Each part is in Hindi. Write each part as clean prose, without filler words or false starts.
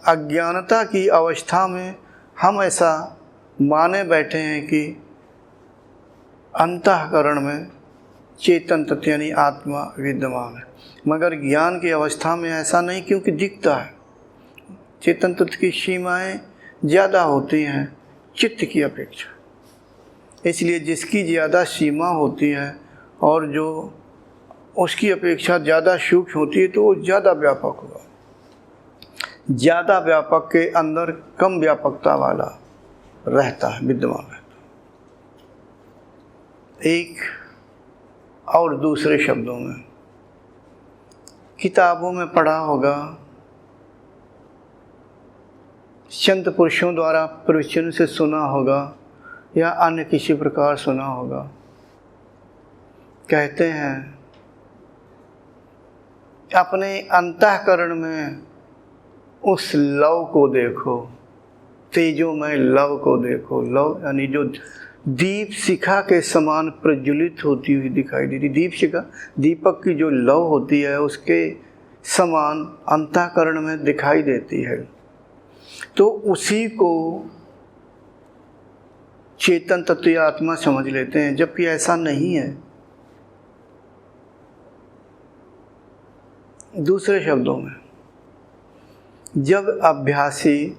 अज्ञानता की अवस्था में हम ऐसा माने बैठे हैं कि अंतःकरण में चेतन तत्व यानी आत्मा विद्यमान है, मगर ज्ञान की अवस्था में ऐसा नहीं, क्योंकि दिखता है। चेतन तत्व की सीमाएं ज़्यादा होती हैं चित्त की अपेक्षा, इसलिए जिसकी ज़्यादा सीमा होती है और जो उसकी अपेक्षा ज़्यादा सूक्ष्म होती है तो वो ज़्यादा व्यापक हुआ। ज़्यादा व्यापक के अंदर कम व्यापकता वाला रहता है, विद्यमान रहता है। एक और दूसरे शब्दों में किताबों में पढ़ा होगा, संत पुरुषों द्वारा प्रवचन से सुना होगा या अन्य किसी प्रकार सुना होगा। कहते हैं अपने अंतःकरण में उस लव को देखो, तेजोमय लव को देखो। लव यानी जो दीप शिखा के समान प्रज्वलित होती हुई दिखाई देती। दीप शिखा, दीपक की जो लव होती है उसके समान अंतःकरण में दिखाई देती है। तो उसी को चेतन तत्व या आत्मा समझ लेते हैं, जबकि ऐसा नहीं है। दूसरे शब्दों में, जब अभ्यासी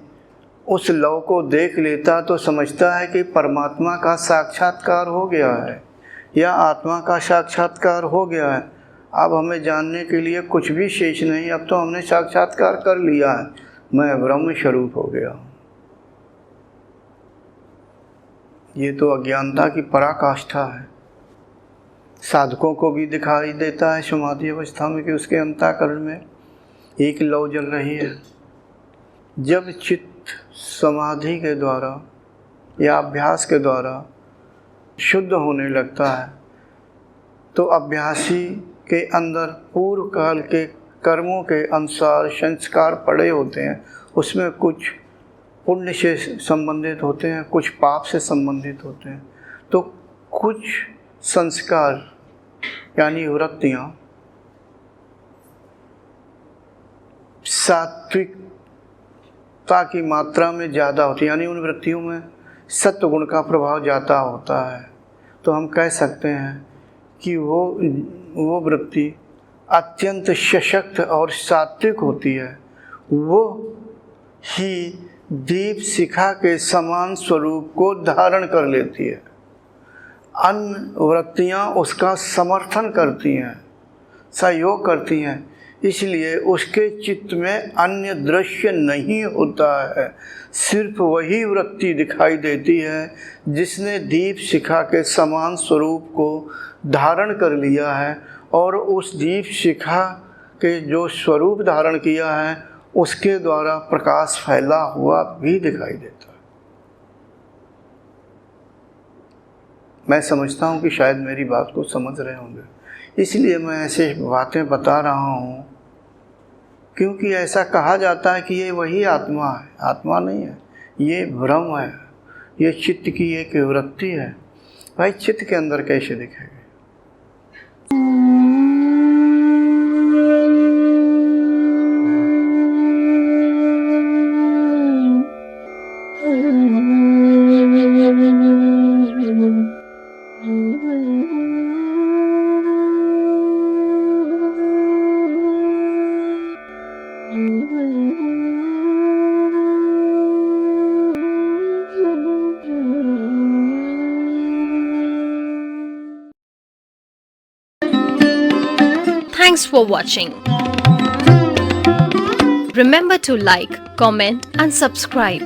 उस लव को देख लेता तो समझता है कि परमात्मा का साक्षात्कार हो गया है या आत्मा का साक्षात्कार हो गया है। अब हमें जानने के लिए कुछ भी शेष नहीं, अब तो हमने साक्षात्कार कर लिया है, मैं ब्रह्म स्वरूप हो गया हूँ। ये तो अज्ञानता की पराकाष्ठा है। साधकों को भी दिखाई देता है समाधि अवस्था में कि उसके अंतःकरण में एक लौ जल रही है। जब चित्त समाधि के द्वारा या अभ्यास के द्वारा शुद्ध होने लगता है तो अभ्यासी के अंदर पूर्व काल के कर्मों के अनुसार संस्कार पड़े होते हैं। उसमें कुछ पुण्य से संबंधित होते हैं, कुछ पाप से संबंधित होते हैं। तो कुछ संस्कार यानी वृत्तियाँ सात्विकता की मात्रा में ज़्यादा होती है, यानी उन वृत्तियों में सत्व गुण का प्रभाव ज़्यादा होता है। तो हम कह सकते हैं कि वो वृत्ति अत्यंत सशक्त और सात्विक होती है। वो ही दीप शिखा के समान स्वरूप को धारण कर लेती है। अन्य वृत्तियाँ उसका समर्थन करती हैं, सहयोग करती हैं, इसलिए उसके चित्त में अन्य दृश्य नहीं होता है। सिर्फ वही वृत्ति दिखाई देती है जिसने दीप शिखा के समान स्वरूप को धारण कर लिया है, और उस दीप शिखा के जो स्वरूप धारण किया है उसके द्वारा प्रकाश फैला हुआ भी दिखाई देता है। मैं समझता हूँ कि शायद मेरी बात को समझ रहे होंगे, इसलिए मैं ऐसे बातें बता रहा हूँ, क्योंकि ऐसा कहा जाता है कि ये वही आत्मा है। आत्मा नहीं है, ये भ्रम है, ये चित्त की एक वृत्ति है। भाई चित्त के अंदर कैसे दिखेगी? Thanks for watching. Remember to like, comment and subscribe.